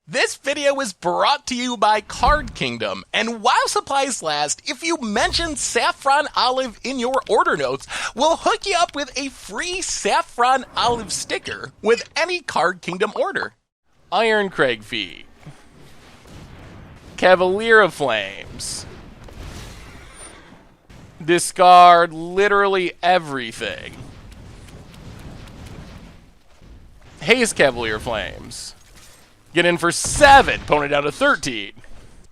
This video is brought to you by Card Kingdom, and while supplies last, if you mention Saffron Olive in your order notes, we'll hook you up with a free Saffron Olive sticker with any Card Kingdom order. Irencrag feet. Cavalier of Flames. Discard literally everything. Haste Cavalier Flames. Get in for 7. Opponent down to 13.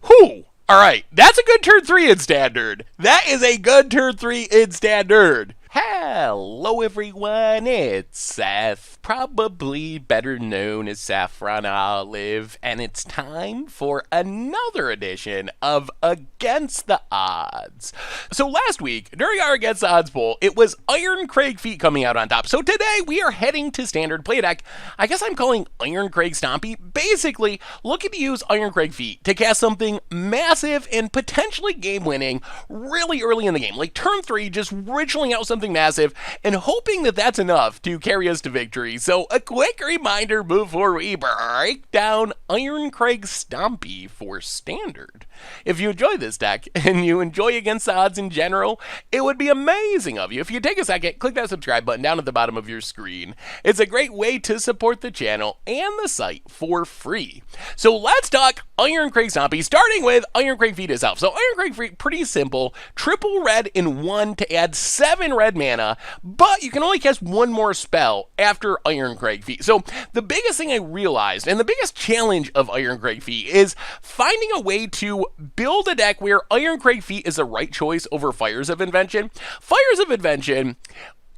Whew. Alright, that's a good turn 3 in Standard. That is a good turn 3 in Standard. Hello everyone, it's Seth, probably better known as Saffron Olive, and it's time for another edition of Against the Odds. So last week, during our Against the Odds poll, it was Irencrag feet coming out on top. So today, we are heading to Standard play deck. I guess I'm calling Irencrag Stompy. Basically, looking to use Irencrag feet to cast something massive and potentially game-winning really early in the game. Like turn 3, just riddling out something massive and hoping that that's enough to carry us to victory. So a quick reminder before we break down Irencrag Stompy for Standard. If you enjoy this deck and you enjoy Against the Odds in general, it would be amazing of you if you take a second, click that subscribe button down at the bottom of your screen. It's a great way to support the channel and the site for free. So let's talk Irencrag Stompy, starting with Irencrag feet itself. So Irencrag feet, pretty simple, triple red in 1 to add 7 red mana, but you can only cast one more spell after Irencrag feet. So the biggest thing I realized, and the biggest challenge of Irencrag feet, is finding a way to build a deck where Irencrag feet is the right choice over Fires of Invention. Fires of Invention,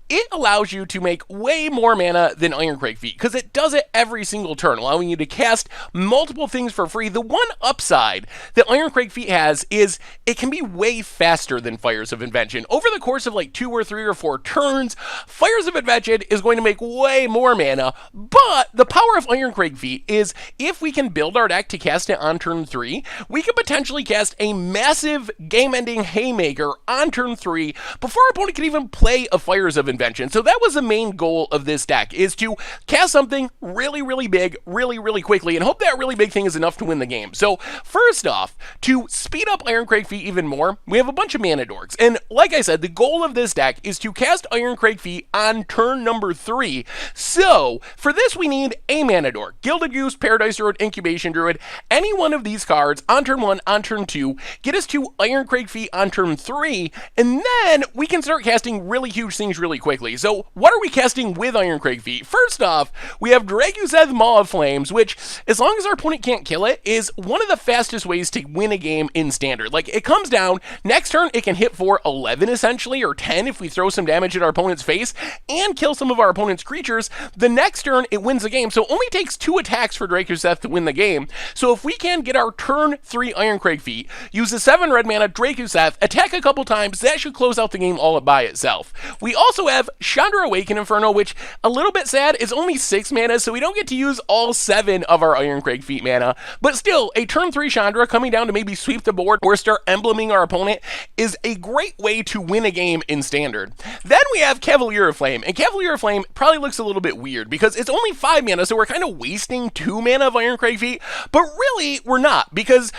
it allows you to make way more mana than Irencrag feet, because it does it every single turn, allowing you to cast multiple things for free. The one upside that Irencrag feet has is it can be way faster than Fires of Invention. Over the course of like 2 or 3 or 4 turns, Fires of Invention is going to make way more mana, but the power of Irencrag feet is if we can build our deck to cast it on turn 3, we can potentially cast a massive game-ending haymaker on turn 3 before our opponent can even play a Fires of Invention. So that was the main goal of this deck, is to cast something really, really big, really, really quickly, and hope that really big thing is enough to win the game. So first off, to speed up Irencrag feet even more, we have a bunch of mana dorks. And like I said, the goal of this deck is to cast Irencrag feet on turn number 3. So for this, we need a mana dork. Gilded Goose, Paradise Druid, Incubation Druid, any one of these cards on turn 1, on turn 2, get us to Irencrag feet on turn 3, and then we can start casting really huge things really quickly. So what are we casting with Irencrag feet? First off, we have Draguseth Maw of Flames, which, as long as our opponent can't kill it, is one of the fastest ways to win a game in Standard. Like, it comes down, next turn it can hit for 11 essentially, or 10 if we throw some damage at our opponent's face, and kill some of our opponent's creatures. The next turn it wins the game, so it only takes 2 attacks for Draguseth to win the game. So if we can get our turn 3 Irencrag feet, use the 7 red mana Draguseth, attack a couple times, that should close out the game all by itself. We also have Chandra Awaken Inferno, which, a little bit sad, is only 6 mana, so we don't get to use all 7 of our Irencrag feet mana, but still, a turn 3 Chandra coming down to maybe sweep the board or start embleming our opponent is a great way to win a game in Standard. Then we have Cavalier of Flame, and Cavalier of Flame probably looks a little bit weird because it's only 5 mana, so we're kind of wasting 2 mana of Irencrag feet, but really, we're not, because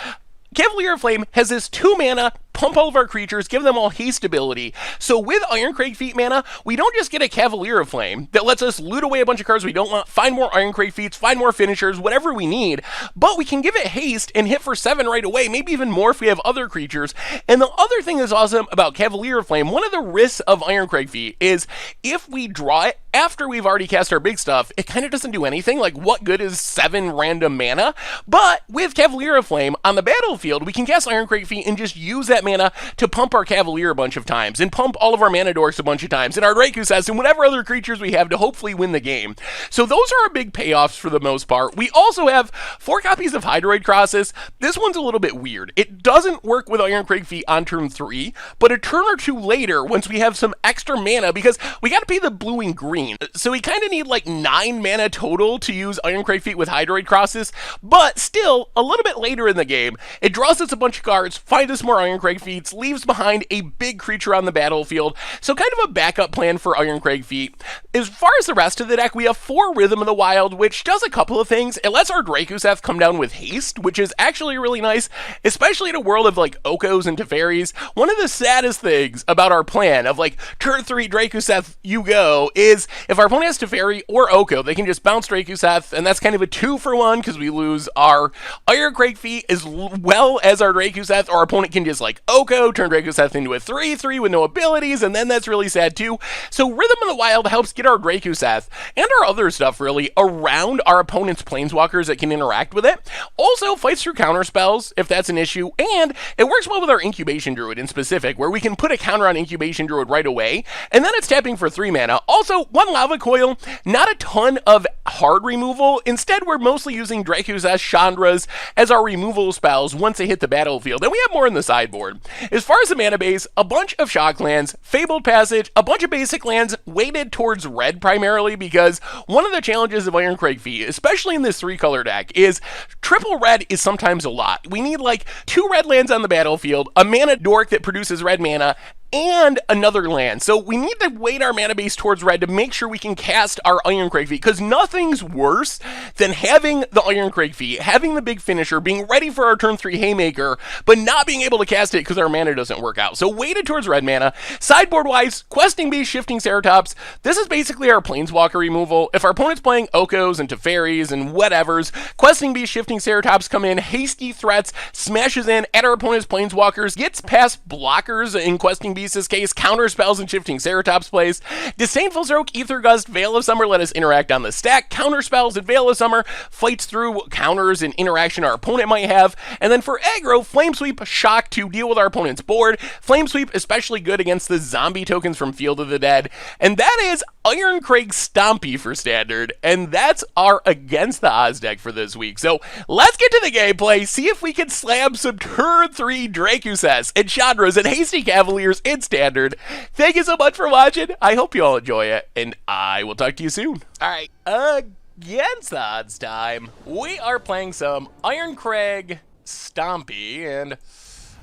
Cavalier of Flame has this 2 mana, pump all of our creatures, give them all haste ability. So with Irencrag feet mana, we don't just get a Cavalier of Flame that lets us loot away a bunch of cards we don't want, find more Irencrag feats, find more finishers, whatever we need, but we can give it haste and hit for 7 right away, maybe even more if we have other creatures. And the other thing that's awesome about Cavalier of Flame, one of the risks of Irencrag feet is if we draw it after we've already cast our big stuff, it kind of doesn't do anything. Like, what good is 7 random mana? But with Cavalier of Flame, on the battlefield, we can cast Irencrag feet and just use that mana to pump our Cavalier a bunch of times, and pump all of our mana dorks a bunch of times, and our Dracuseths, and whatever other creatures we have to hopefully win the game. So those are our big payoffs for the most part. We also have 4 copies of Hydroid Crosses. This one's a little bit weird. It doesn't work with Irencrag feet on turn 3, but a turn or 2 later, once we have some extra mana, because we got to pay the blue and green 13. So we kind of need like 9 mana total to use Irencrag Feat with Hydroid Crosses, but still, a little bit later in the game, it draws us a bunch of cards, finds us more Irencrag Feats, leaves behind a big creature on the battlefield, so kind of a backup plan for Irencrag Feat. As far as the rest of the deck, we have 4 Rhythm of the Wild, which does a couple of things. It lets our Drakuseth come down with haste, which is actually really nice, especially in a world of like Okos and Teferis. One of the saddest things about our plan of like turn 3 Drakuseth, you go, is if our opponent has Teferi or Oko, they can just bounce Drakuseth, and that's kind of a 2-for-1 because we lose our Irencrag Feat as well as our Drakuseth. Our opponent can just like Oko, turn Drakuseth into a 3-3 with no abilities, and then that's really sad too. So Rhythm of the Wild helps get our Drakuseth and our other stuff really around our opponent's planeswalkers that can interact with it. Also fights through counter spells if that's an issue, and it works well with our Incubation Druid in specific, where we can put a counter on Incubation Druid right away, and then it's tapping for 3 mana. Also, 1 Lava Coil, not a ton of hard removal. Instead, we're mostly using Drakuseth, Chandras as our removal spells once they hit the battlefield, and we have more in the sideboard. As far as the mana base, a bunch of shock lands, Fabled Passage, a bunch of basic lands weighted towards red primarily, because one of the challenges of Irencrag Feat, especially in this 3-color deck, is triple red is sometimes a lot. We need like 2 red lands on the battlefield, a mana dork that produces red mana, and another land. So we need to weight our mana base towards red to make sure we can cast our Irencrag Feat, because nothing's worse than having the Irencrag Feat, having the big finisher, being ready for our turn 3 Haymaker, but not being able to cast it because our mana doesn't work out. So weighted towards red mana. Sideboard-wise, Questing Beast, Shifting Ceratops, this is basically our Planeswalker removal. If our opponent's playing Okos and Teferis and whatevers, Questing Beast, Shifting Ceratops come in, hasty threats, smashes in at our opponent's Planeswalkers, gets past blockers in Questing Beast's case, counter spells and Shifting Ceratops plays. Disdainful Stroke, Ether Gust, Veil of Summer let us interact on the stack. Counter spells and Veil of Summer fights through counters and interaction our opponent might have. And then for aggro, Flame Sweep, Shock to deal with our opponent's board. Flame Sweep especially good against the zombie tokens from Field of the Dead. And that is Irencrag Stompy for standard. And that's our Against the Odds deck for this week. So let's get to the gameplay, see if we can slam some turn 3 Drakuseths and Chandras and Hasty Cavaliers in standard. Thank you so much for watching. I hope you all enjoy it, and I will talk to you soon. Alright, Against the Odds time. We are playing some Irencrag Stompy, and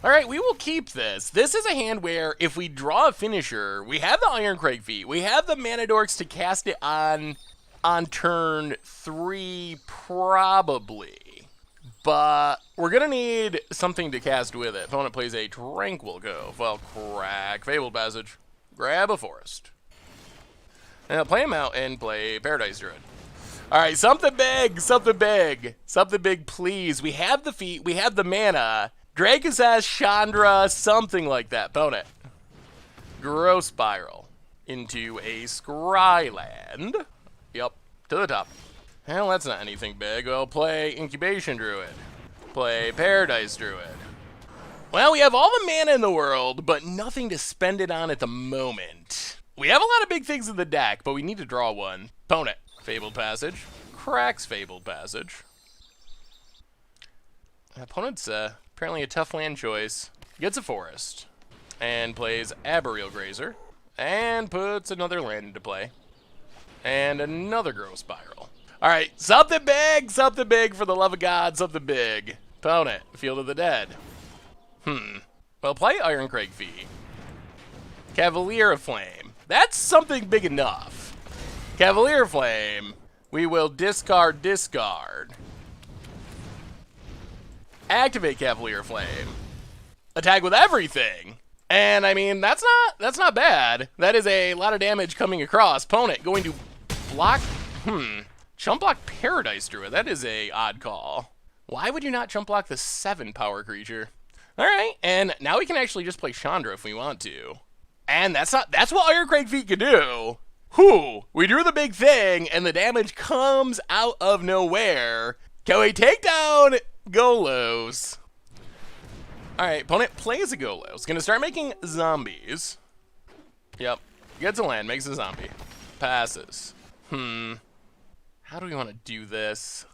alright, we will keep this. This is a hand where if we draw a finisher, we have the Irencrag Feat, we have the Mana Dorks to cast it on turn 3, probably. But we're going to need something to cast with it. Opponent plays a Tranquil Cove. Well, crack. Fabled Passage. Grab a Forest. Now play him out and play Paradise Druid. Alright, something big. Something big. Something big, please. We have the feat. We have the mana. Drakuseth, Chandra, something like that. Opponent. Growth Spiral. Into a Scryland. Yep. To the top. Well, that's not anything big. We'll play Incubation Druid. Play Paradise Druid. Well, we have all the mana in the world, but nothing to spend it on at the moment. We have a lot of big things in the deck, but we need to draw one. Opponent. Fabled Passage. Cracks Fabled Passage. Opponent's apparently a tough land choice. Gets a Forest. And plays Arboreal Grazer. And puts another land into play. And another Growth Spiral. Alright, something big for the love of God, something big. Opponent, Field of the Dead. Well, play Irencrag Feat. Cavalier of Flame. That's something big enough. Cavalier of Flame. We will discard. Activate Cavalier of Flame. Attack with everything. And I mean, that's not bad. That is a lot of damage coming across. Opponent going to block. Chump block Paradise Druid. That is a odd call. Why would you not chump block the 7 power creature? Alright, and now we can actually just play Chandra if we want to. And that's what Irencrag Feat can do. We drew the big thing, and the damage comes out of nowhere. Can we take down Golos? Alright, opponent plays a Golos. Gonna start making zombies. Yep. Gets a land, makes a zombie. Passes. How do we want to do this?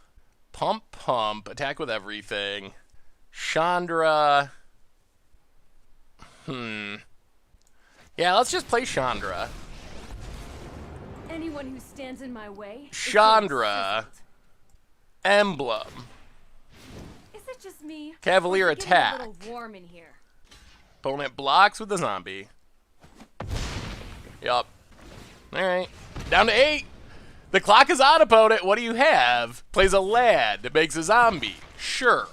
Pump, attack with everything. Chandra. Yeah, let's just play Chandra. Anyone who stands in my way. Chandra. Emblem. Is it just me? Cavalier Or is it getting attack. a little warm in here? Opponent blocks with the zombie. Yup. Alright. Down to 8. The clock is on, opponent. What do you have? Plays a lad that makes a zombie. Sure.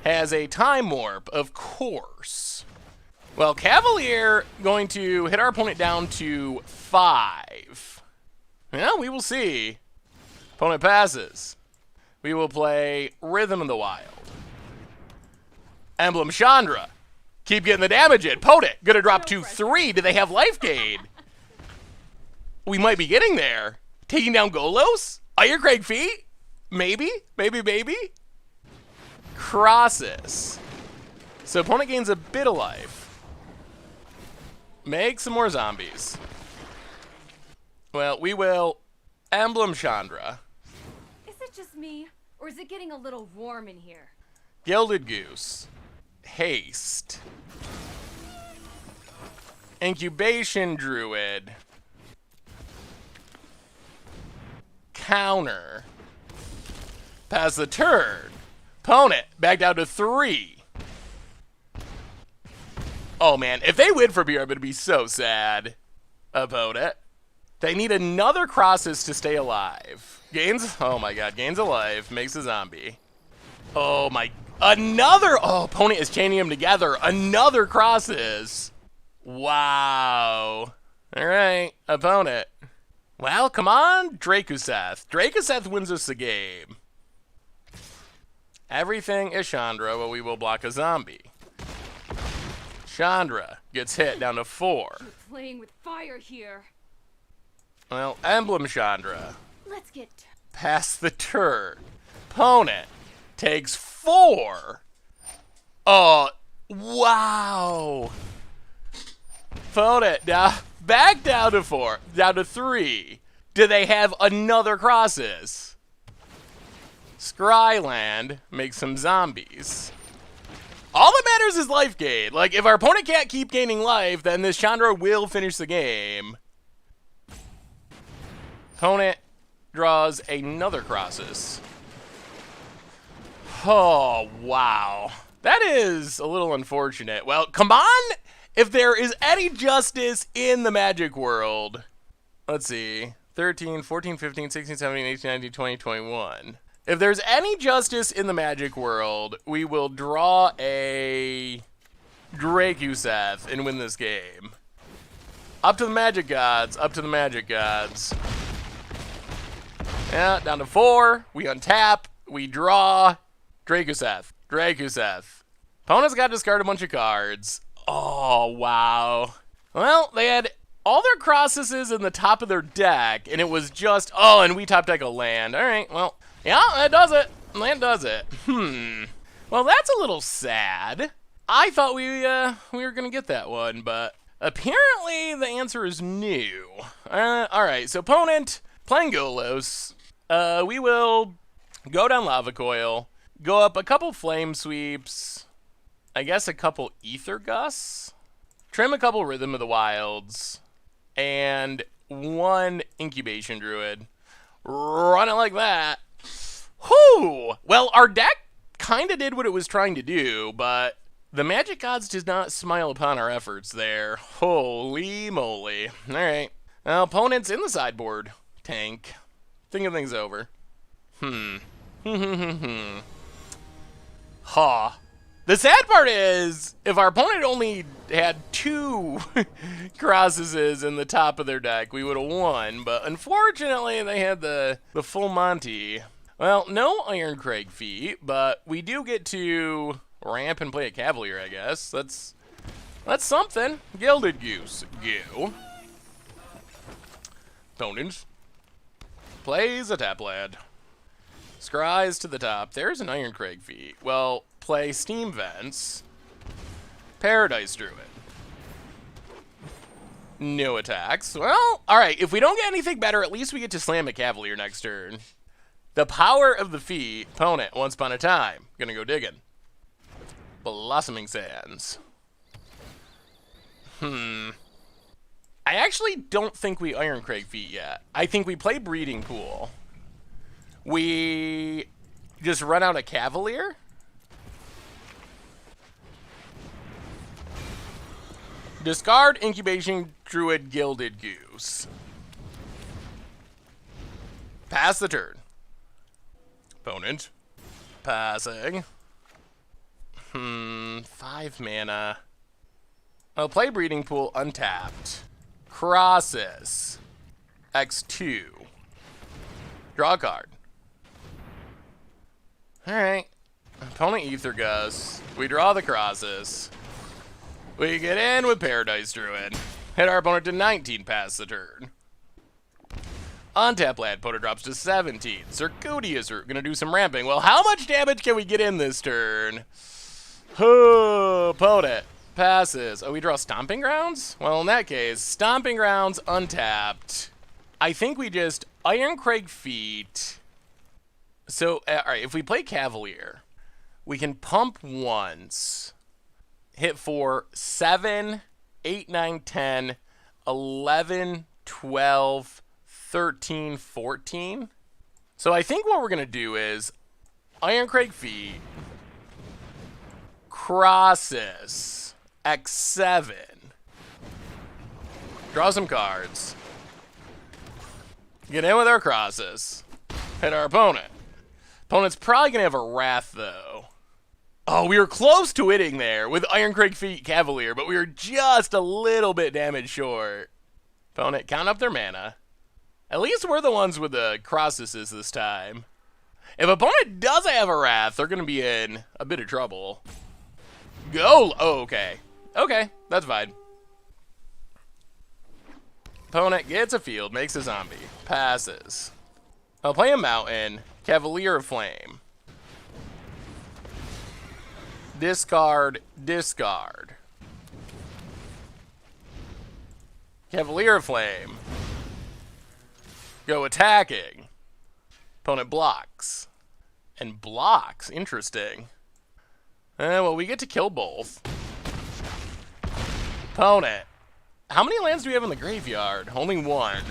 Has a time warp, of course. Well, Cavalier going to hit our opponent down to 5. Yeah, we will see. Opponent passes. We will play Rhythm of the Wild. Emblem Chandra. Keep getting the damage in. Opponent gonna drop to 3. Do they have life gain? We might be getting there. Taking down Golos? Irencrag feet? Maybe? Maybe? Crosses. So opponent gains a bit of life. Make some more zombies. Well, we will Emblem Chandra. Is it just me? Or is it getting a little warm in here? Gilded Goose. Haste. Incubation Druid. Counter. Pass the turn. Opponent back down to 3. Oh man, if they win from here, I'm gonna be so sad. Opponent. They need another crosses to stay alive. Gains, oh my god, gains alive, makes a zombie. Oh my, another, oh, opponent is chaining them together. Another crosses. Wow. All right, opponent. Well, come on, Drakuseth. Drakuseth wins us the game. Everything is Chandra, but we will block a zombie. Chandra gets hit down to 4. You're playing with fire here. Well, Emblem Chandra. Let's get Pass the turn. Opponent takes 4. Oh, wow. Opponent down, back down to 4. Down to 3. Do they have another crosses? Scryland makes some zombies. All that matters is life gain. Like, if our opponent can't keep gaining life, then this Chandra will finish the game. Opponent draws another crosses. Oh, wow. That is a little unfortunate. Well, come on! If there is any justice in the Magic world. Let's see. 13, 14, 15, 16, 17, 18, 19, 20, 21. If there's any justice in the Magic world, we will draw a Drakuseth and win this game. Up to the Magic Gods. Up to the Magic Gods. Yeah, down to 4. We untap. We draw. Drakuseth. Drakuseth. Opponent's got to discard a bunch of cards. Oh, wow. Well, they had all their crosses in the top of their deck, and it was just, oh, and we top deck a land. All right, well, yeah, that does it. Land does it. Well, that's a little sad. I thought we were going to get that one, but apparently the answer is no. All right, so opponent playing Golos. We will go down Lava Coil, go up a couple Flame Sweeps, I guess a couple Ether Gusts, trim a couple Rhythm of the Wilds, and 1 Incubation Druid. Run it like that. Whew! Well, our deck kind of did what it was trying to do, but the Magic Gods did not smile upon our efforts there. Holy moly. All right. Well, opponent's in the sideboard. Tank. Thinking things over. Ha. The sad part is, if our opponent only had 2 crosses in the top of their deck, we would have won. But unfortunately, they had the full Monty. Well, no Irencrag feat, but we do get to ramp and play a Cavalier, I guess. That's something. Gilded Goose. Go. Opponent plays a tap lad. Scries to the top. There's an Irencrag feat. Well, play Steam Vents. Paradise Druid. No attacks. Well, alright, if we don't get anything better, at least we get to slam a Cavalier next turn. The power of the feat. Opponent, once upon a time. Gonna go digging. Blossoming Sands. I actually don't think we Irencrag feat yet. I think we play Breeding Pool. We just run out a Cavalier. Discard Incubation Druid Gilded Goose. Pass the turn. Opponent. Passing. 5 mana. I'll play Breeding Pool untapped. Crosses. X2. Draw a card. Alright. Opponent Ether Gust. We draw the crosses. We get in with Paradise Druid. Hit our opponent to 19, pass the turn. Untap land, opponent drops to 17. Circudious Root, gonna do some ramping. Well, how much damage can we get in this turn? Opponent passes. Oh, we draw Stomping Grounds? Well, in that case, Stomping Grounds untapped. I think we just Irencrag feat. So, alright, if we play Cavalier, we can pump once. Hit for 7, 8, 9, 10, 11, 12, 13, 14. So I think what we're going to do is Irencrag feat, crosses, X7, draw some cards, get in with our crosses, hit our opponent. Opponent's probably going to have a Wrath, though. Oh, we were close to hitting there with Irencrag feat Cavalier, but we were just a little bit damage short. Opponent, count up their mana. At least we're the ones with the crosses this time. If opponent doesn't have a Wrath, they're going to be in a bit of trouble. Go! Oh, okay. Okay, that's fine. Opponent gets a field, makes a zombie, passes. I'll play a mountain, Cavalier of Flame. Discard, discard. Cavalier of Flame. Go attacking. Opponent blocks. And blocks, interesting. Well, we get to kill both. Opponent. How many lands do we have in the graveyard? Only 1.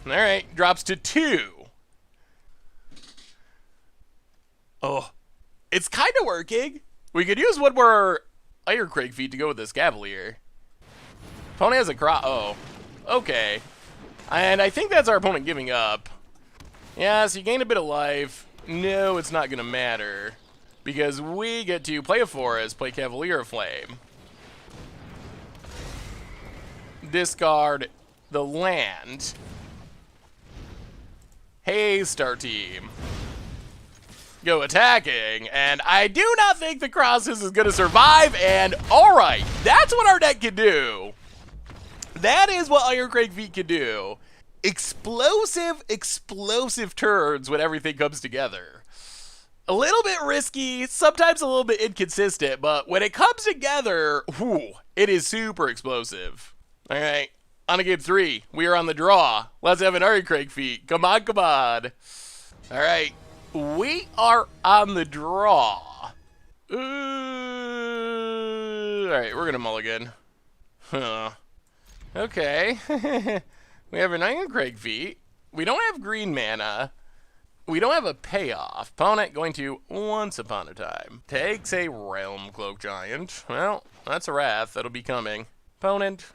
Alright, drops to 2. Oh, it's kind of working. We could use one more Irencrag feat to go with this Cavalier. Opponent has a oh, okay. And I think that's our opponent giving up. Yeah, so you gain a bit of life. No, it's not going to matter. Because we get to play a forest, play Cavalier of Flame. Discard the land. Haste our team. Go attacking, and I do not think the crosses is going to survive, and alright, that's what our deck can do. That is what Irencrag feat can do. Explosive, explosive turns when everything comes together. A little bit risky, sometimes a little bit inconsistent, but when it comes together, whew, it is super explosive. Alright, on to game 3, we are on the draw. Let's have an Irencrag feat. Come on, come on. Alright. We are on the draw. Alright, we're gonna mulligan. Huh. Okay. We have an Irencrag feat. We don't have green mana. We don't have a payoff. Opponent going to Once Upon a Time. Takes a Realm Cloak Giant. Well, that's a Wrath. That'll be coming. Opponent.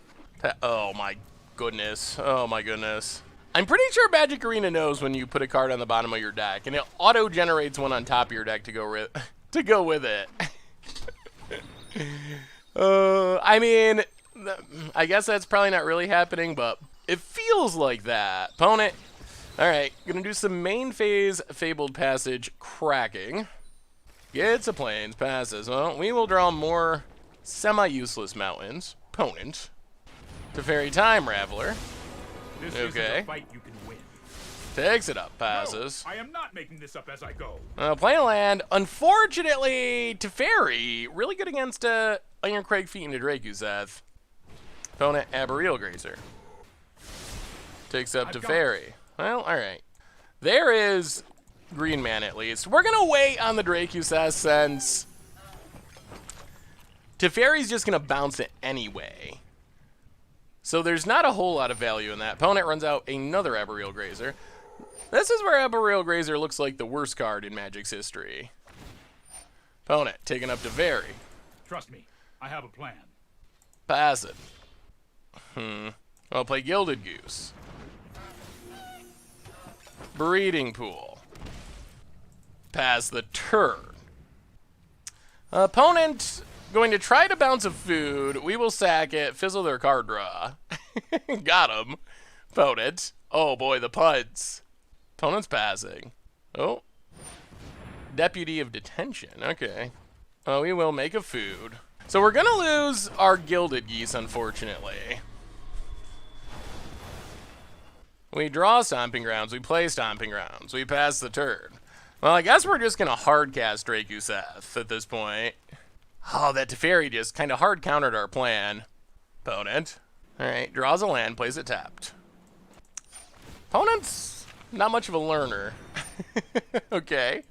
Oh my goodness. Oh my goodness. I'm pretty sure Magic Arena knows when you put a card on the bottom of your deck, and it auto-generates one on top of your deck to go with it. I mean, I guess that's probably not really happening, but it feels like that. Opponent. Alright, gonna do some main phase Fabled Passage cracking. Gets a plains, passes. Well, we will draw more semi-useless mountains. Opponent. Teferi Time Raveler. This okay. isn't a fight you can win. Takes it up, passes. No, I am not making this up as I go. Play a land. Unfortunately, Teferi, really good against Irencrag feat into Drakuseth. Opponent, Arboreal Grazer. Takes up Teferi. Well, alright. There is green man at least. We're going to wait on the Drakuseth since Teferi's just going to bounce it anyway. So there's not a whole lot of value in that. Opponent runs out another Arboreal Grazer. This is where Arboreal Grazer looks like the worst card in Magic's history. Opponent taking up to Very. Trust me, I have a plan. Pass it. I'll play Gilded Goose. Breeding Pool. Pass the turn. Opponent going to try to bounce a food. We will sack it. Fizzle their card draw. Got him. Opponent. Oh boy, the puds. Opponent's passing. Oh. Deputy of Detention. Okay. Oh, we will make a food. So we're going to lose our Gilded Geese, unfortunately. We draw Stomping Grounds. We play Stomping Grounds. We pass the turn. Well, I guess we're just going to hardcast Drakuseth at this point. Oh, that Teferi just kind of hard countered our plan. Opponent. Alright, draws a land, plays it tapped. Opponent's not much of a learner. Okay.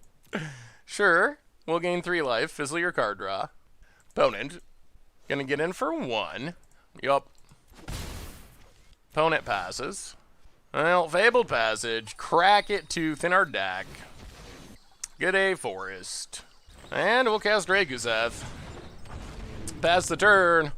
Sure. We'll gain 3 life. Fizzle your card draw. Opponent. Gonna get in for 1. Yup. Opponent passes. Well, Fabled Passage. Crack it to thin our deck. Get a Forest. And we'll cast Drakuseth. Pass the turn.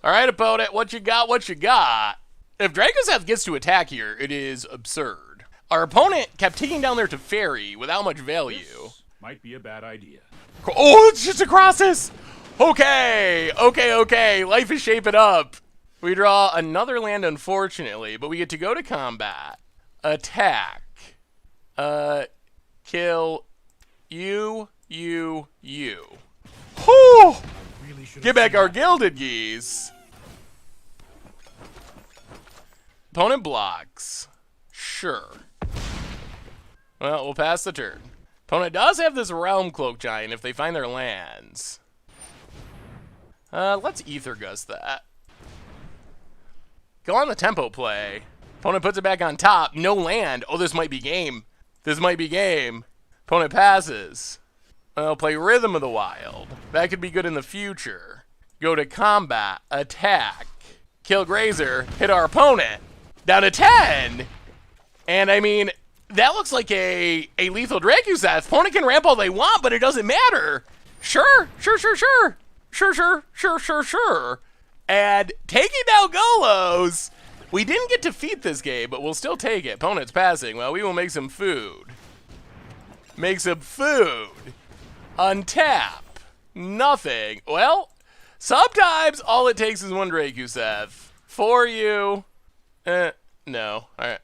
Alright, opponent. What you got? What you got? If Drakuseth gets to attack here, it is absurd. Our opponent kept taking down their Teferi without much value. This might be a bad idea. Oh, it's just a Crosses! Okay, okay. Life is shaping up. We draw another land, unfortunately, but we get to go to combat. Attack. Kill you. Whew! Really should Get back our Gilded Geese. Opponent blocks. Sure. Well, we'll pass the turn. Opponent does have this Realm Cloak Giant if they find their lands. Let's Ether Gust that. Go on the tempo play. Opponent puts it back on top. No land. Oh, this might be game. This might be game. Opponent passes. I'll play Rhythm of the Wild. That could be good in the future. Go to combat. Attack. Kill Grazer. Hit our opponent. Down to 10. And I mean, that looks like a lethal Drakuseth. Opponent can ramp all they want, but it doesn't matter. Sure. And taking down Golos. We didn't get to defeat this game, but we'll still take it. Opponent's passing. Well, we will make some food. Make some food. Untap. Nothing. Well, sometimes all it takes is one Drakuseth. For you. No. Alright.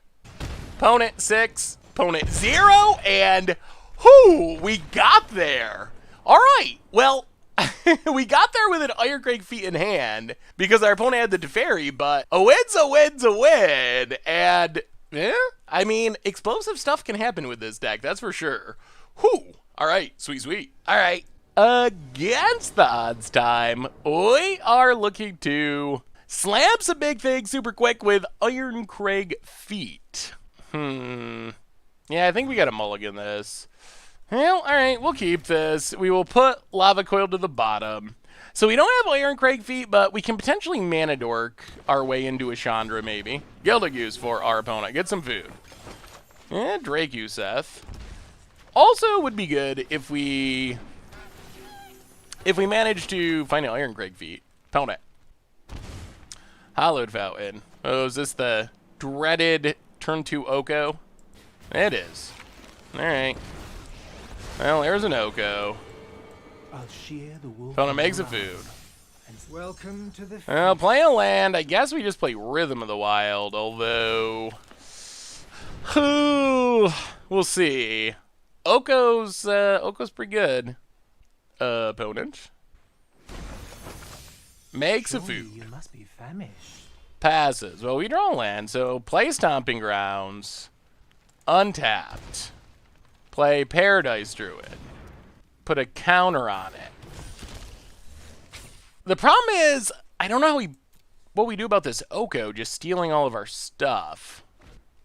Opponent 6. Opponent 0. And whoo, we got there. Alright. Well, we got there with an Irencrag feat in hand because our opponent had the Teferi, but a win's a win's a win. And, I mean, explosive stuff can happen with this deck, that's for sure. Whew. All right, sweet. All right, against the odds time, we are looking to slam some big things super quick with Irencrag feat. Yeah, I think we got to mulligan this. Well, alright, we'll keep this. We will put Lava Coil to the bottom. So we don't have Irencrag feat, but we can potentially Mana Dork our way into a Chandra, maybe. Gilded Goose for our opponent. Get some food. Drakuseth. Also would be good if we manage to find an Irencrag feat. Opponent. Hallowed Fountain. Oh, is this the dreaded turn 2 Oko? It is. Alright. Well, there's an Oko. I'll shear the wolf. Opponent makes a food. Welcome to the Well, playing a land, I guess we just play Rhythm of the Wild, although... we'll see. Oko's pretty good. Opponent. Makes a food. You must be famished. Passes. Well, we draw land, so play Stomping Grounds. Untapped. Play Paradise Druid. Put a counter on it. The problem is, I don't know what we do about this Oko just stealing all of our stuff.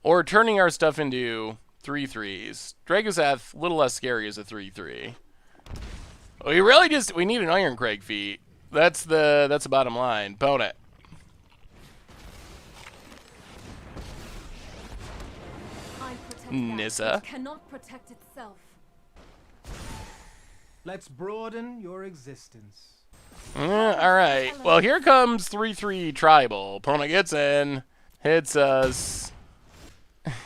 Or turning our stuff into 3/3s. Drakuseth, a little less scary as a 3/3. We need an Irencrag feat. That's the bottom line. Opponent. Nissa. It cannot protect itself. Let's broaden your existence. Alright, well here comes 3-3 tribal. Opponent gets in, hits us.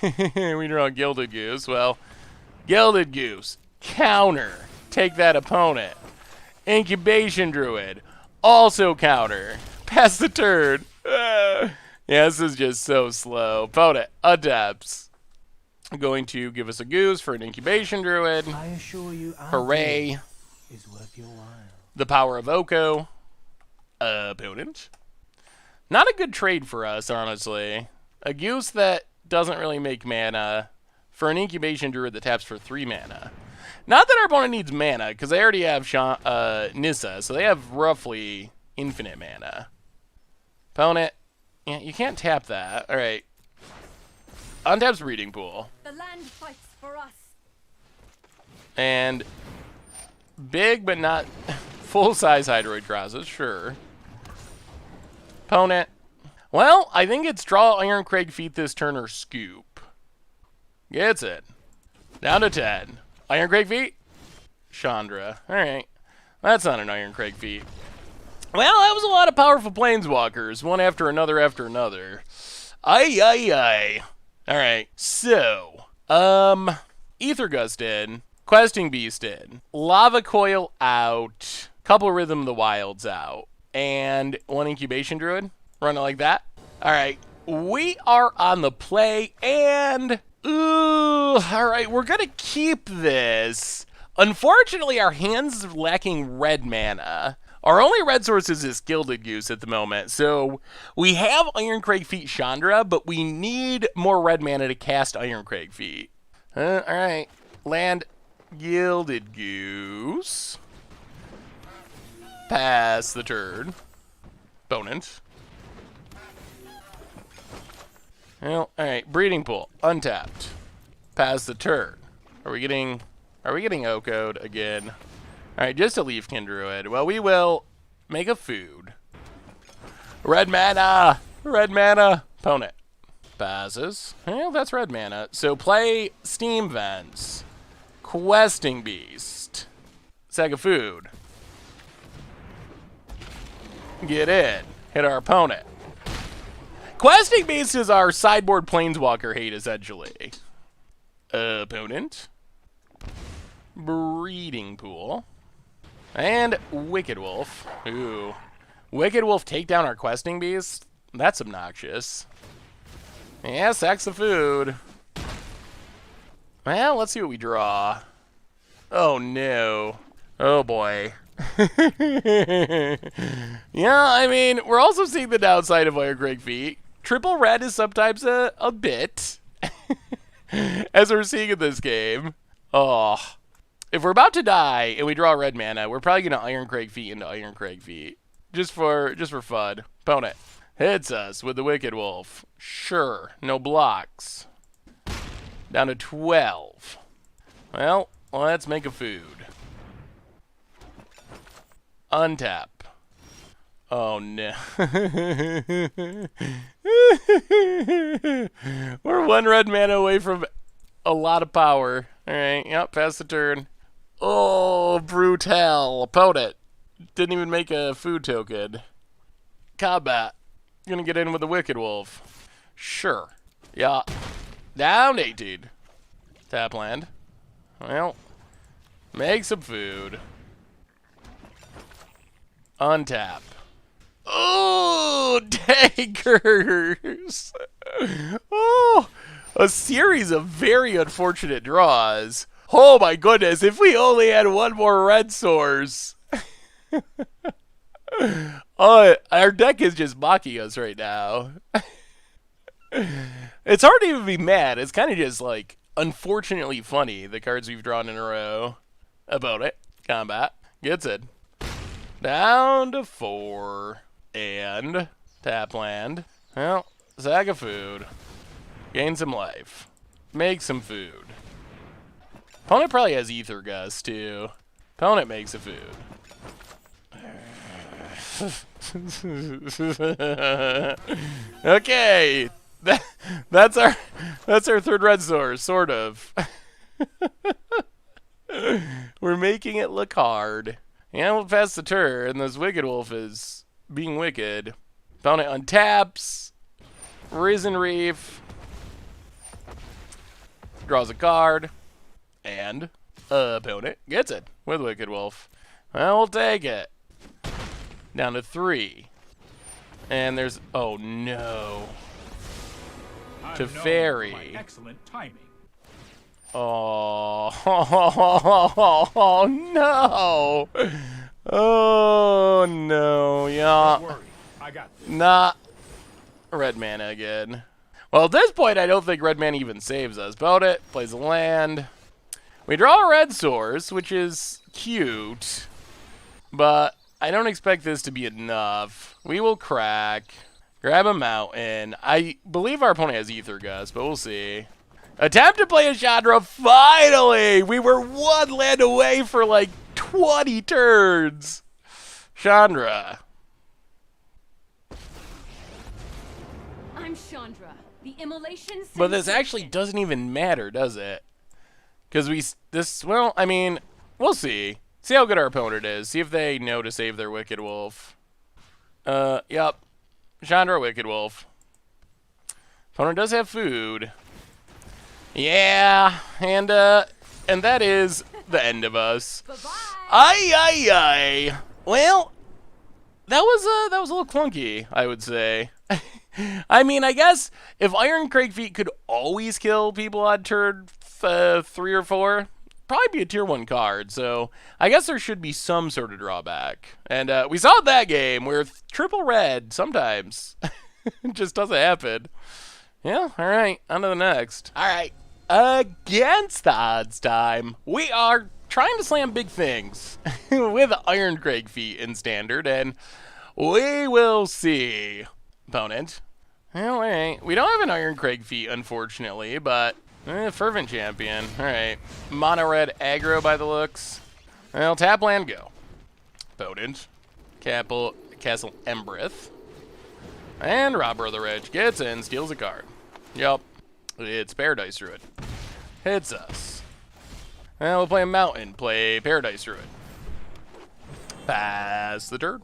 We draw Gilded Goose. Well, Gilded Goose, counter, take that opponent. Incubation Druid, also counter. Pass the turn. Yeah, this is just so slow. Opponent adapts. Going to give us a goose for an Incubation Druid. I assure you, our Hooray. gift is worth your while. The power of Oko. Opponent. Not a good trade for us, honestly. A goose that doesn't really make mana for an Incubation Druid that taps for 3 mana. Not that our opponent needs mana, because they already have Nissa, so they have roughly infinite mana. Opponent, yeah, you can't tap that. Alright. Untaps Breeding Pool. The land fights for us. And big but not full-size Hydroid Crosses, sure. Opponent. Well, I think it's draw Irencrag Feet this turn or scoop. Gets it. Down to 10. Irencrag Feet? Chandra. Alright. That's not an Irencrag Feet. Well, that was a lot of powerful Planeswalkers, one after another after another. Aye, aye, aye. Alright, so, Ether Gust in, Questing Beast in, Lava Coil out, couple Rhythm of the Wilds out, and 1 Incubation Druid. Run it like that. Alright, we are on the play, and, alright, we're gonna keep this. Unfortunately, our hand's lacking red mana. Our only red source is this Gilded Goose at the moment, so we have Irencrag Feet Chandra, but we need more red mana to cast Irencrag Feet. Alright, land Gilded Goose. Pass the turn. Opponent. Well, alright, Breeding Pool, untapped. Pass the turn. Are we getting Oko'd again? Alright, just a Leafkin Druid. Well, we will make a food. Red mana! Red mana! Opponent. Passes. Well, that's red mana. So play Steam Vents. Questing Beast. Sack of food. Get in. Hit our opponent. Questing Beast is our sideboard Planeswalker hate, essentially. Opponent. Breeding Pool. And Wicked Wolf. Ooh. Wicked Wolf take down our Questing Beast? That's obnoxious. Yeah, sacks of food. Well, let's see what we draw. Oh, no. Oh, boy. Yeah, I mean, we're also seeing the downside of Irencrag Feet. Triple red is sometimes a bit. As we're seeing in this game. Oh. If we're about to die and we draw red mana, we're probably going to Irencrag Feet into Irencrag Feet. Just for fun. Opponent hits us with the Wicked Wolf. Sure. No blocks. Down to 12. Well, let's make a food. Untap. Oh, no. We're 1 red mana away from a lot of power. Alright, yep, pass the turn. Oh, brutal. Opponent. Didn't even make a food token. Combat. Gonna get in with the Wicked Wolf. Sure. Yeah. Down 18. Tap land. Well, make some food. Untap. Oh, daggers. Oh, a series of very unfortunate draws. Oh my goodness, if we only had 1 more red source. Oh, our deck is just mocking us right now. It's hard to even be mad. It's kind of just like unfortunately funny, the cards we've drawn in a row. Opponent. Combat. Gets it. Down to 4. And tap land. Well, sack of food. Gain some life. Make some food. Opponent probably has Ether Gust, too. Opponent makes a food. Okay. That's our third red source, sort of. We're making it look hard. And we'll pass the turn. This Wicked Wolf is being wicked. Opponent untaps. Risen Reef. Draws a card. And opponent gets it with Wicked Wolf. Well, we'll take it. Down to 3. And there's... Oh, no. To Fairy. My excellent timing. Oh, no. Oh, no. Yeah. Don't worry. I got this. Not red mana again. Well, at this point, I don't think red mana even saves us. Opponent plays a land. We draw a red source, which is cute. But I don't expect this to be enough. We will crack. Grab a mountain. I believe our opponent has Ether Gust, but we'll see. Attempt to play a Chandra. Finally! We were one land away for like 20 turns. Chandra. I'm Chandra, the immolation. But this actually doesn't even matter, does it? Because well, I mean, we'll see. See how good our opponent is. See if they know to save their Wicked Wolf. Yep. Chandra, Wicked Wolf. Opponent does have food. Yeah, and that is the end of us. Bye-bye. Aye. Well, that was a little clunky, I would say. I mean, I guess if Irencrag feet could always kill people on turn 3 or 4, probably be a tier 1 card. So I guess there should be some sort of drawback. And we saw that game where triple red sometimes just doesn't happen. Yeah, all right, on to the next. All right, against the odds time, we are trying to slam big things with Irencrag feet in standard, and we will see. Opponent. Well, all right, we don't have an Irencrag feet, unfortunately, but Fervent Champion. All right, mono red aggro by the looks. Well, tap land, go. Opponent. Castle Embrith. And Robber of the Rich gets in, steals a card. Yep. It's Paradise Druid. Hits us. Well, we'll play a mountain. Play Paradise Druid. Pass the turn.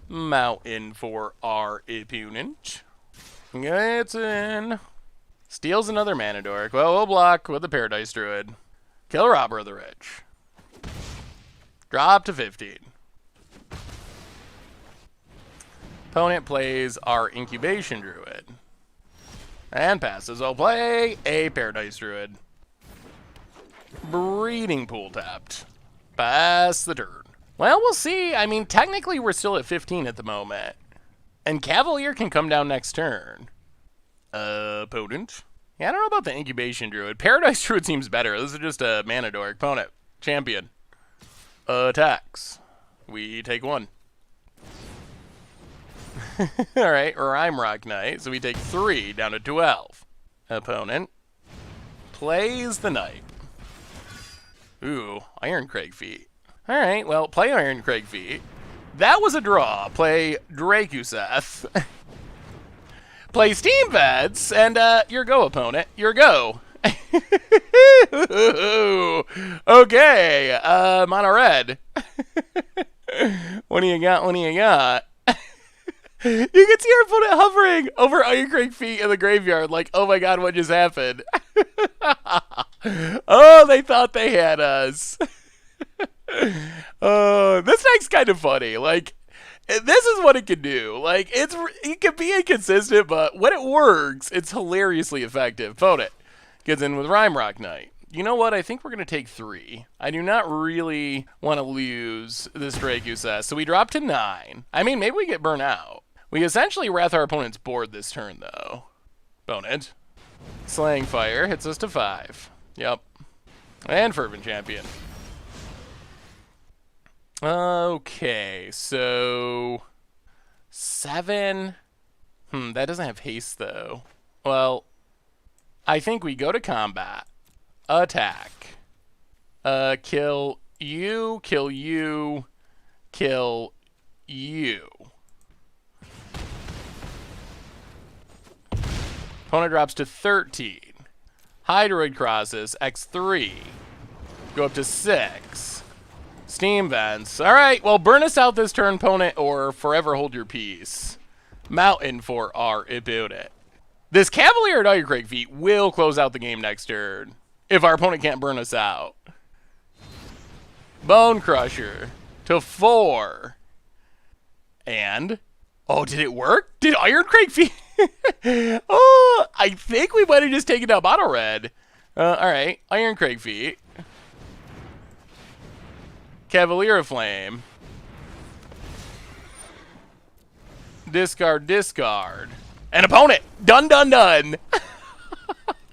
Mountain for our opponent. Gets in. Steals another mana dork. Well, we'll block with the Paradise Druid. Kill Robber of the Rich. Drop to 15. Opponent plays our Incubation Druid. And passes. I'll play a Paradise Druid. Breeding Pool tapped. Pass the turn. Well, we'll see. I mean, technically we're still at 15 at the moment. And Cavalier can come down next turn. Opponent. Yeah, I don't know about the Incubation Druid. Paradise Druid seems better. This is just a mana dork. Opponent. Champion. Attacks. We take 1. Alright, Irencrag Knight. So we take 3 down to 12. Opponent plays the Knight. Ooh, Irencrag feet. Alright, well, play Irencrag feet. That was a draw. Play Drakuseth. Play Steam Vets, and your go, opponent. Your go. Okay, mono red. What do you got? What do you got? You can see our opponent hovering over Irencrag feet in the graveyard like, oh my god, what just happened? Oh, they thought they had us. This deck's kind of funny. Like, this is what it can do. Like, it can be inconsistent, but when it works, it's hilariously effective. Opponent gets in with Irencrag Knight. You know what? I think we're going to take 3. I do not really want to lose this Drakuseth. So we drop to 9. I mean, maybe we get burnt out. We essentially wrath our opponent's board this turn, though. Opponent. Slaying Fire hits us to 5. Yep. And Fervent Champion. Okay, so 7. That doesn't have haste, though. Well, I think we go to combat. Attack. Kill you, kill you, kill you. Opponent drops to 13. Hydroid crosses, X3. Go up to 6. Steam vents. All right, well, burn us out this turn, opponent, or forever hold your peace. Mountain for our opponent. This Cavalier at Irencrag feat will close out the game next turn if our opponent can't burn us out. Bone Crusher to 4. And, oh, did it work? Did Irencrag feat? Oh, I think we might have just taken out Mono Red. All right, Irencrag feat. Cavalier of Flame. Discard, discard. An opponent. Done, done, done.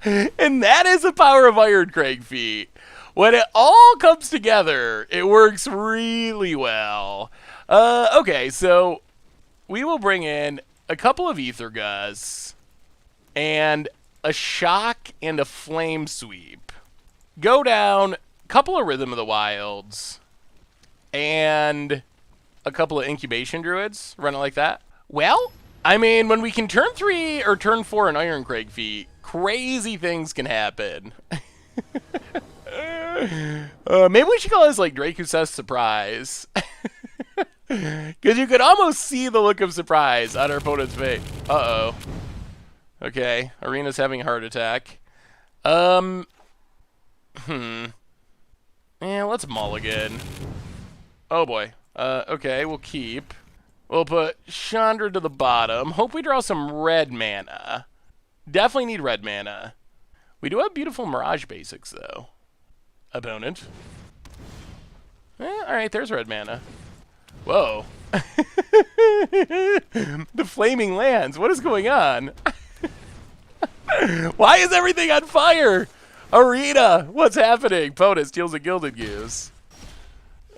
And that is the power of Irencrag feat. When it all comes together, it works really well. Okay, so we will bring in a couple of Ether Guzz and a Shock and a Flame Sweep. Go down a couple of Rhythm of the Wilds and a couple of Incubation Druids. Run it like that. Well, I mean, when we can turn 3 or turn 4 an Irencrag feat, crazy things can happen. Maybe we should call this like Drakuseth's Surprise. Because you could almost see the look of surprise on our opponent's face. Uh-oh. Okay, Arena's having a heart attack. Yeah, let's mulligan. Oh boy. Okay, we'll keep. We'll put Chandra to the bottom. Hope we draw some red mana. Definitely need red mana. We do have beautiful Mirage basics, though. Opponent. Alright, there's red mana. Whoa. The flaming lands. What is going on? Why is everything on fire? Arena, what's happening? Opponent steals a Gilded Goose.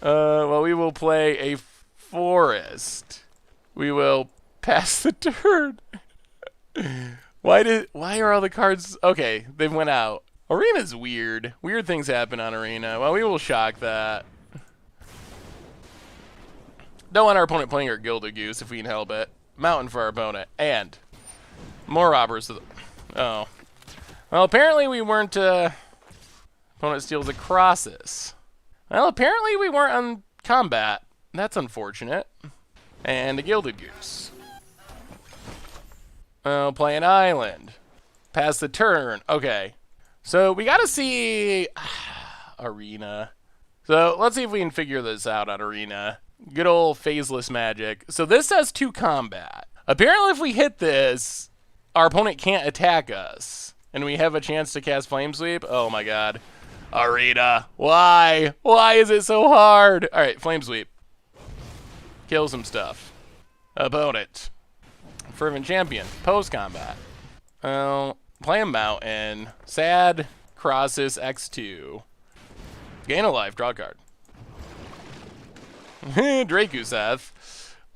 Well, we will play a forest. We will pass the turn. Why are all the cards... Okay, they went out. Arena's weird. Weird things happen on Arena. Well, we will shock that. Don't want our opponent playing our Gilded Goose if we can help it. Mountain for our opponent. And more robbers. Oh. Well, apparently we weren't... Opponent steals a Crossus. Well, apparently we weren't on combat. That's unfortunate. And a Gilded Goose. Oh, play an island. Pass the turn. Okay. So we gotta see... Arena. So let's see if we can figure this out on Arena. Good old phaseless magic. So this has 2 combat. Apparently if we hit this, our opponent can't attack us. And we have a chance to cast Flame Sweep. Oh my god. Arena. Why? Why is it so hard? Alright, Flame Sweep. Kill some stuff. Opponent. Fervent Champion. Post combat. Oh, play a Mountain. Sad. Crossus X2. Gain a life. Draw a card. Drakuseth.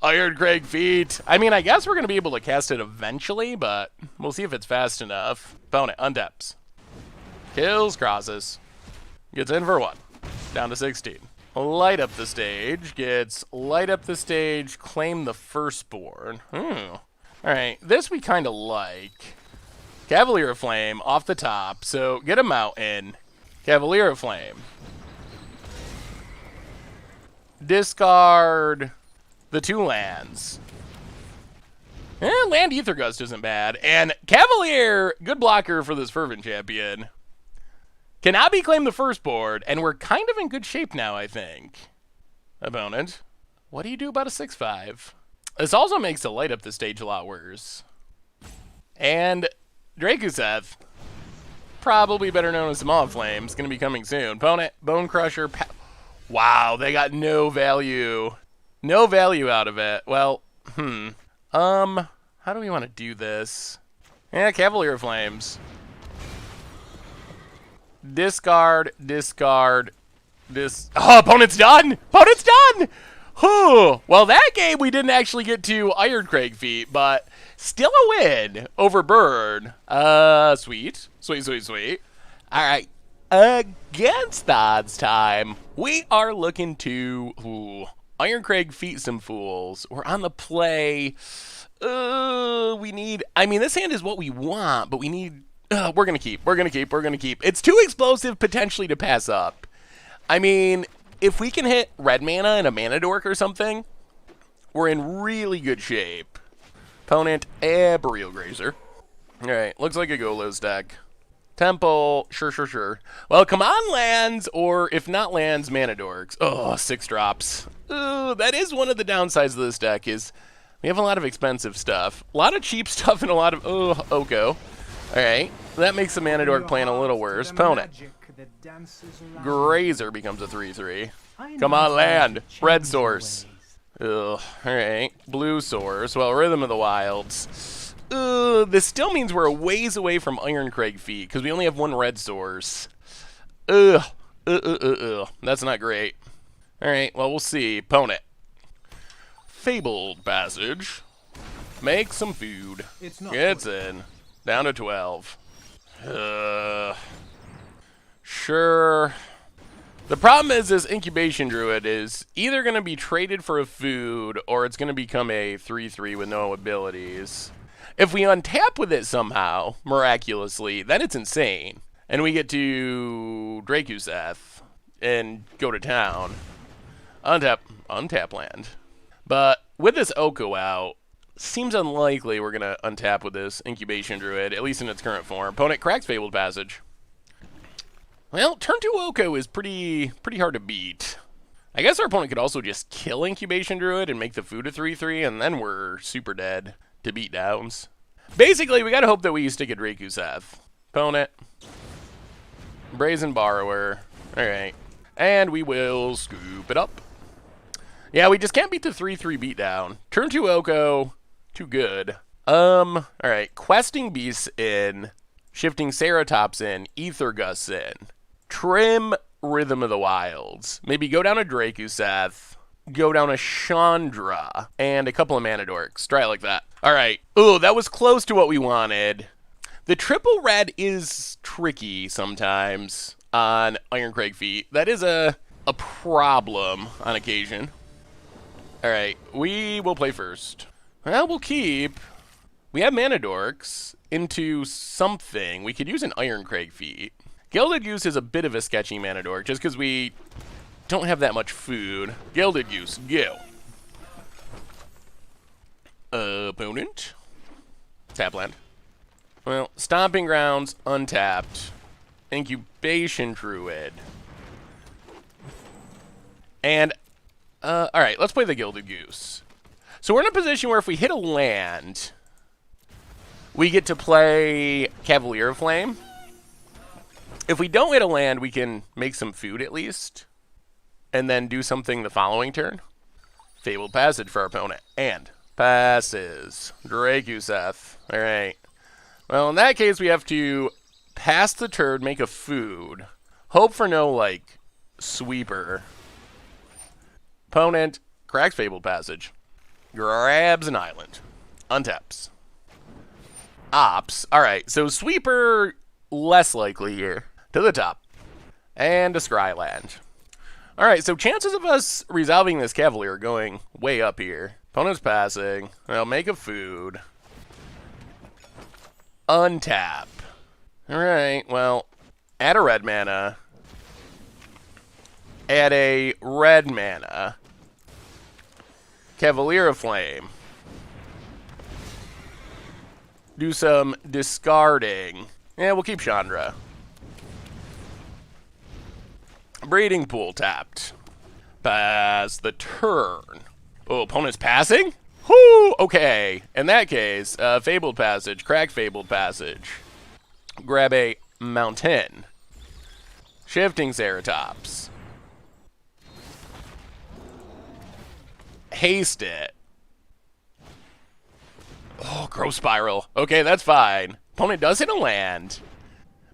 Irencrag feat. I mean, I guess we're going to be able to cast it eventually, but we'll see if it's fast enough. Opponent. Untaps. Kills Crossus. Gets in for 1. Down to 16. Light up the stage. Gets light up the stage. Claim the firstborn. Alright, this we kind of like. Cavalier of Flame off the top. So get a Mountain. Cavalier of Flame. Discard the 2 lands. Land Ether Gust isn't bad. And Cavalier, good blocker for this Fervent Champion. Cannot be claimed the first board, and we're kind of in good shape now, I think. Opponent. What do you do about a 6/5? This also makes the light up the stage a lot worse. And Drakuseth, probably better known as Small Flame, is going to be coming soon. Opponent, Bone Crusher. Wow, they got no value. No value out of it. Well, how do we want to do this? Yeah, Cavalier Flames. Discard, discard, Oh, opponent's done! Opponent's done! Whew. Well, that game we didn't actually get to Irencrag feat, but still a win over Bird. Sweet. Sweet, sweet, sweet. All right. Against odds time, we are looking to Irencrag feet some fools. We're on the play. We need... I mean, this hand is what we want, but we need... we're going to keep. We're going to keep. We're going to keep. It's too explosive potentially to pass up. I mean, if we can hit red mana and a mana dork or something, we're in really good shape. Opponent, Boreal Grazer. Alright, looks like a Golos deck. Temple, sure. Well, come on, lands, or if not lands, mana dorks. Oh, 6 drops. Ooh, that is one of the downsides of this deck is we have a lot of expensive stuff. A lot of cheap stuff and a lot of, Oko. Alright, that makes the mana dork plan a little worse. Opponent. Grazer becomes a 3/3. Come on, land. Red source. Ugh, alright. Blue source. Well, Rhythm of the Wilds. This still means we're a ways away from Irencrag feet, because we only have 1 red source. That's not great. Alright, well, we'll see. Opponent. Fabled Passage. Make some food. It's in. Down to 12. Sure. The problem is this Incubation Druid is either going to be traded for a food or it's going to become a 3/3 with no abilities. If we untap with it somehow, miraculously, then it's insane. And we get to Drakuseth and go to town. Untap land. But with this Oko out, seems unlikely we're going to untap with this Incubation Druid, at least in its current form. Opponent cracks Fabled Passage. Well, turn 2 Oko is pretty hard to beat. I guess our opponent could also just kill Incubation Druid and make the food a 3/3, and then we're super dead to beat downs. Basically, we gotta hope that we stick a Drakuseth. Opponent. Brazen Borrower. Alright. And we will scoop it up. Yeah, we just can't beat the 3/3 beatdown. Turn 2 Oko. Too good. Alright. Questing Beasts in. Shifting Ceratops in. Ether Gusts in. Trim Rhythm of the Wilds. Maybe go down a Drakuseth. Go down a Chandra. And a couple of mana dorks. Try it like that. Alright. Ooh, that was close to what we wanted. The triple red is tricky sometimes on Irencrag feet. That is a problem on occasion. Alright, we will play first. Well, we'll keep. We have mana dorks into something. We could use an Irencrag feat. Gilded Goose is a bit of a sketchy mana dork just because we don't have that much food. Gilded Goose, go. Opponent. Tap land. Well, Stomping Grounds, untapped. Incubation Druid. And, alright, let's play the Gilded Goose. So we're in a position where if we hit a land, we get to play Cavalier of Flame. If we don't hit a land, we can make some food at least. And then do something the following turn. Fabled Passage for our opponent. And passes. Drakuseth. Alright. Well, in that case, we have to pass the turn, make a food. Hope for no, like, sweeper. Opponent cracks Fabled Passage. Grabs an island. Untaps. Ops. Alright, so sweeper, less likely here. To the top. And a scry land. Alright, so chances of us resolving this Cavalier are going way up here. Opponent's passing. Well, make a food. Untap. Alright, well, add a red mana. Add a red mana. Cavalier of Flame. Do some discarding. Yeah, we'll keep Chandra. Breeding Pool tapped. Pass the turn. Oh, opponent's passing? Whoo! Okay. In that case, Fabled Passage. Crack Fabled Passage. Grab a Mountain. Shifting Ceratops. Haste it. Oh, Growth Spiral. Okay, that's fine. Opponent does hit a land.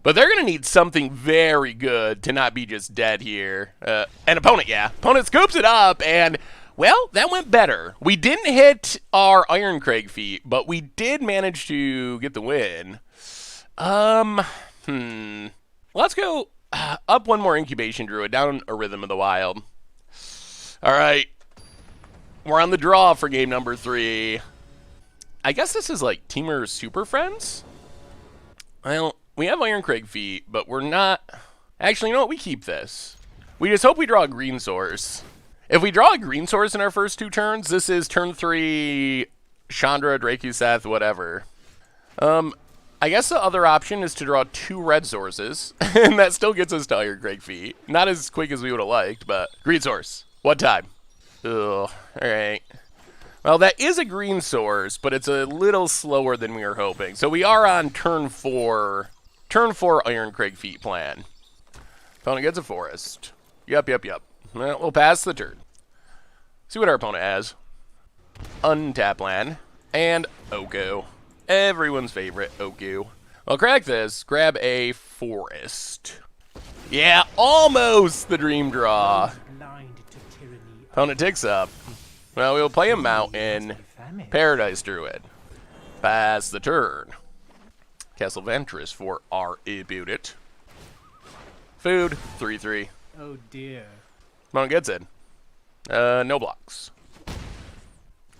But they're going to need something very good to not be just dead here. And opponent, yeah. Opponent scoops it up, and, well, that went better. We didn't hit our Irencrag feat, but we did manage to get the win. Let's go up one more Incubation Druid, down a Rhythm of the Wild. All right. We're on the draw for game number 3. I guess this is like Teamer Super Friends? Well, we have Irencrag feet, but we're not... Actually, you know what? We keep this. We just hope we draw a green source. If we draw a green source in our first 2 turns, this is turn 3, Chandra, Drakuseth, whatever. I guess the other option is to draw 2 red sources, and that still gets us to Irencrag feet. Not as quick as we would have liked, but green source. What time? Ugh, alright. Well, that is a green source, but it's a little slower than we were hoping. So we are on turn 4 Irencrag feet plan. Opponent gets a forest. Yup. Well, we'll pass the turn. See what our opponent has. Untap land. And Oko. Everyone's favorite, Oko. Well, crack this. Grab a forest. Yeah, almost the dream draw. Blind to tyranny. Opponent takes up. Well, we'll play a mountain. Paradise Druid. Pass the turn. Castle Ventress for our opponent. Food, 3/3. Oh dear. Opponent gets in. No blocks.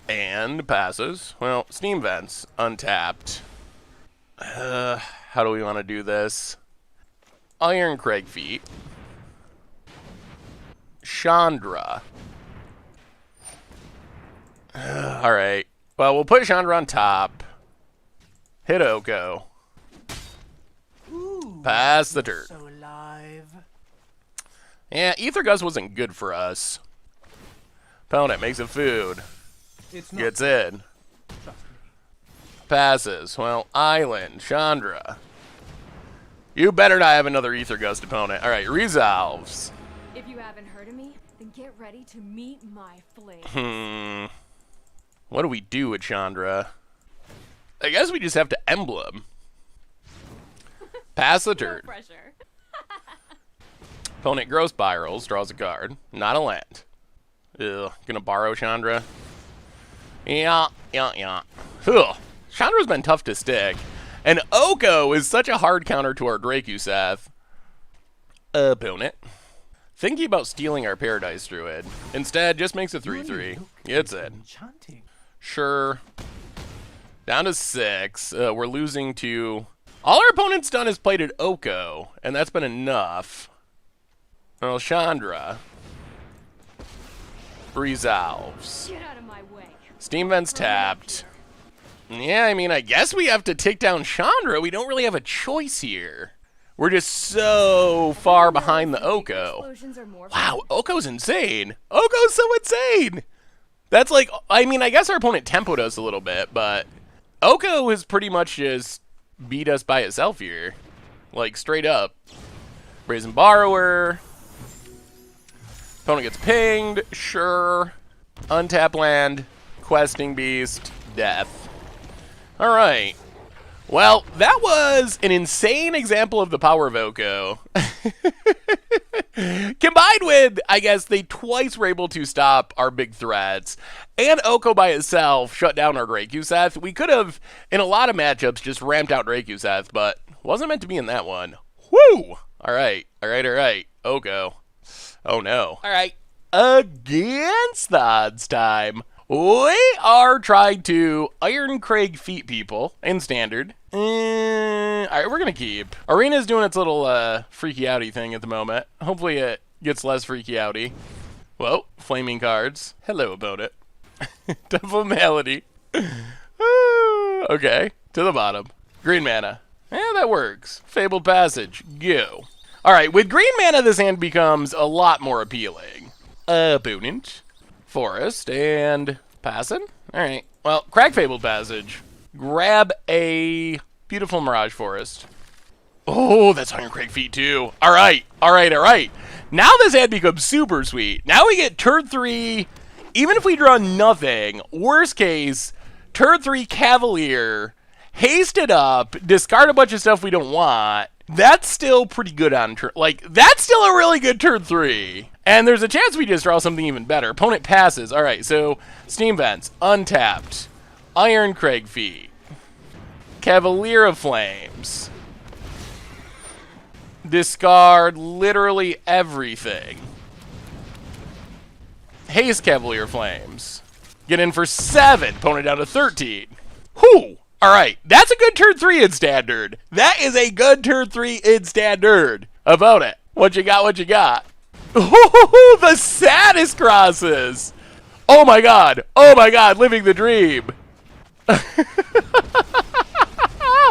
And passes. Well, Steam Vents, untapped. How do we want to do this? Irencrag feet. Chandra. Alright. Well, we'll put Chandra on top. Hit Oko. Ooh, Pass the turn. so alive. Yeah, Ether Gust wasn't good for us. Opponent makes a food. It's not. Gets in. Trust me. Passes. Well, Island. Chandra. You better not have another Ether Gust opponent. Alright, resolves. If you haven't heard of me, then get ready to meet my flame. What do we do with Chandra? I guess we just have to emblem. Pass the No turn. pressure. Opponent gross spirals, draws a card. Not a land. Ugh, gonna borrow Chandra. Yeah. Ugh. Chandra's been tough to stick. And Oko is such a hard counter to our Drakuseth. Opponent. Thinking about stealing our Paradise Druid. Instead, just makes a 3/3. Gets in. Enchanting. Sure. Down to 6. We're losing to... All our opponent's done is played at Oko, and that's been enough. Well, Chandra. Resolves. Get out of my way. Steam Vent's tapped. Yeah, I mean, I guess we have to take down Chandra. We don't really have a choice here. We're just so far behind the Oko. Explosions are more Wow, Oko's insane. Oko's so insane. That's like, I mean, I guess our opponent tempoed us a little bit, but Oko has pretty much just beat us by itself here. Like, straight up. Brazen Borrower. Opponent gets pinged. Sure. Untap land. Questing Beast. Death. Alright. Well, that was an insane example of the power of Oko. Combined with, I guess, they twice were able to stop our big threats. And Oko by itself shut down our Drakuseth. We could have, in a lot of matchups, just ramped out Drakuseth, but wasn't meant to be in that one. Woo! Alright. Oko. Oh no. Alright. Against the odds time. We are trying to Irencrag feet people in standard. Alright, we're going to keep. Arena's doing its little freaky outy thing at the moment. Hopefully it gets less freaky outy. Whoa, flaming cards. Hello, opponent. Devil Malady. Okay, to the bottom. Green mana. Yeah, that works. Fabled Passage. Go. Alright, with green mana, this hand becomes a lot more appealing. Opponent. Forest, and passing. Alright, well, crack Fabled Passage. Grab a beautiful Mirage Forest. Oh, that's Irencrag feet too. Alright. Now this hand becomes super sweet. Now we get turn 3, even if we draw nothing, worst case, turn 3 Cavalier, haste it up, discard a bunch of stuff we don't want. That's still pretty good on turn. Like, that's still a really good turn 3. And there's a chance we just draw something even better. Opponent passes. Alright, so Steam Vents, untapped. Irencrag feet. Cavalier of Flames. Discard literally everything. Haste Cavalier Flames. Get in for 7. Opponent down to 13. Whew. All right. That's a good turn 3 in standard. That is a good turn 3 in standard. About it. What you got? What you got? Ooh, the saddest crosses. Oh my god. Oh my god. Living the dream.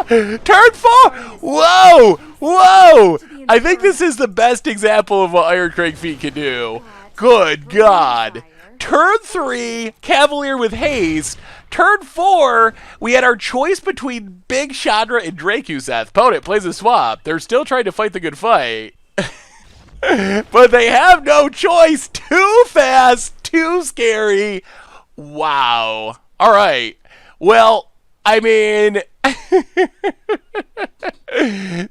Turn 4. Whoa. Whoa. I think this is the best example of what Irencrag feet can do. Good god. Turn 3, Cavalier with haste. Turn 4, we had our choice between Big Chandra and Drakuseth. Opponent plays a swap. They're still trying to fight the good fight. But they have no choice. Too fast, too scary. Wow. All right. Well, I mean...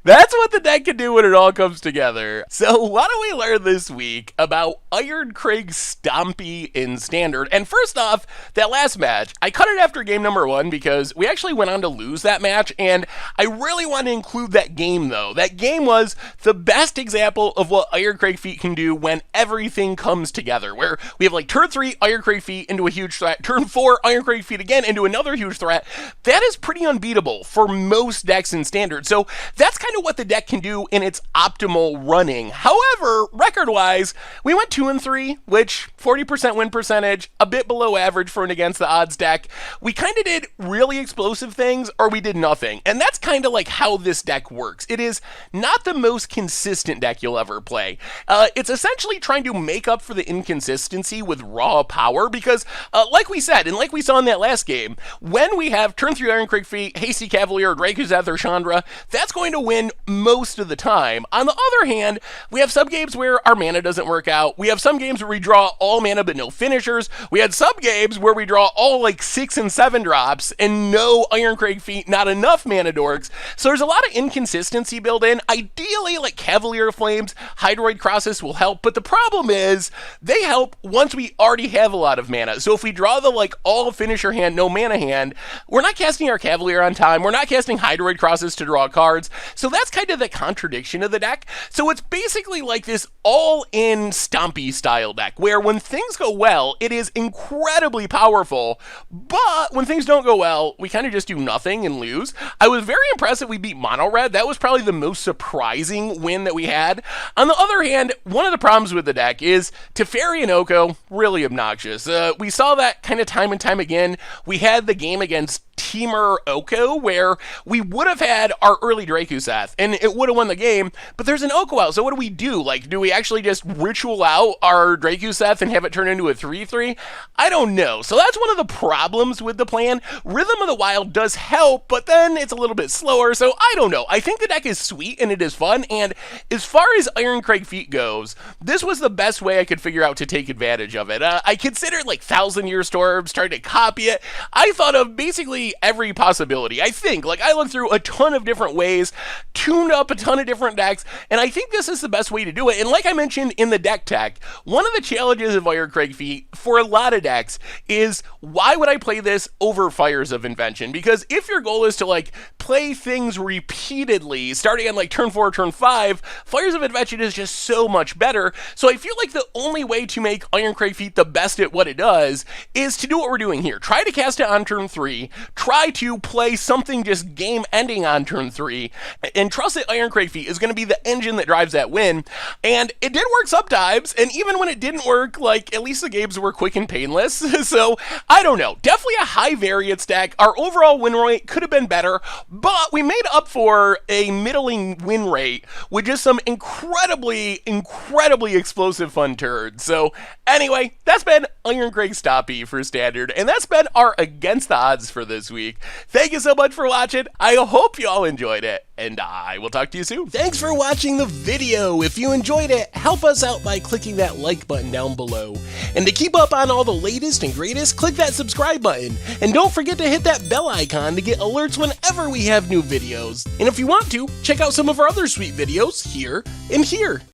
That's what the deck can do when it all comes together. So why don't we learn this week about Irencrag Stompy in Standard. And first off, that last match, I cut it after game number 1 because we actually went on to lose that match, and I really want to include that game though. That game was the best example of what Irencrag feet can do when everything comes together, where we have like turn 3, Irencrag feet into a huge threat, turn 4, Irencrag feet again into another huge threat. That is pretty unbeatable for most decks in Standard. So that's kind of what the deck can do in its optimal running. However, record-wise, we went 2 and 3, which 40% win percentage, a bit below average for an against the odds deck. We kind of did really explosive things, or we did nothing. And that's kind of like how this deck works. It is not the most consistent deck you'll ever play. It's essentially trying to make up for the inconsistency with raw power, because like we said, and like we saw in that last game, when we have turn 3 Irencrag feet, Hasty Cavalier, Drakuseth, or Chandra, that's going to win most of the time. On the other hand, we have some games where our mana doesn't work out. We have some games where we draw all mana but no finishers. We had some games where we draw all like 6 and 7 drops and no Irencrag feet, not enough mana dorks. So there's a lot of inconsistency built in. Ideally, like Cavalier Flames, Hydroid Crosses will help, but the problem is they help once we already have a lot of mana. So if we draw the like all finisher hand, no mana hand, we're not casting our Cavalier on time. We're not casting Hydroid Crosses to draw cards. So that's kind of the contradiction of the deck. So it's basically like this all-in Stompy style deck, where when things go well, it is incredibly powerful, but when things don't go well, we kind of just do nothing and lose. I was very impressed that we beat Mono Red. That was probably the most surprising win that we had. On the other hand, one of the problems with the deck is Teferi and Oko, really obnoxious. We saw that kind of time and time again. We had the game against Teamer Oko, where we would have had our early Drakuseth, and it would have won the game, but there's an Oko out, so what do? Like, do we actually just ritual out our Drakuseth and have it turn into a 3-3? I don't know. So that's one of the problems with the plan. Rhythm of the Wild does help, but then it's a little bit slower, so I don't know. I think the deck is sweet, and it is fun, and as far as Irencrag feet goes, this was the best way I could figure out to take advantage of it. I considered, like, Thousand Year Storms, trying to copy it. I thought of basically every possibility. I think, like, I looked through a ton of different ways, tuned up a ton of different decks, and I think this is the best way to do it. And like I mentioned in the deck tech, one of the challenges of Irencrag feet for a lot of decks is, why would I play this over Fires of Invention? Because if your goal is to, like, play things repeatedly, starting on, like, turn 4, turn 5, Fires of Invention is just so much better. So I feel like the only way to make Irencrag feet the best at what it does is to do what we're doing here. Try to cast it on turn 3, try to play something just game ending on turn 3, and trust that Irencrag feet is going to be the engine that drives that win. And it did work sometimes, and even when it didn't work, like, at least the games were quick and painless. So I don't know, definitely a high variance deck. Our overall win rate could have been better, but we made up for a middling win rate with just some incredibly explosive fun turns. So anyway, that's been Irencrag Stompy for Standard, and that's been our Against the Odds for this week. Thank you so much for watching. I hope you all enjoyed it, and I will talk to you soon. Thanks for watching the video. If you enjoyed it, help us out by clicking that like button down below. And to keep up on all the latest and greatest, click that subscribe button. And don't forget to hit that bell icon to get alerts whenever we have new videos. And if you want to, check out some of our other sweet videos here and here.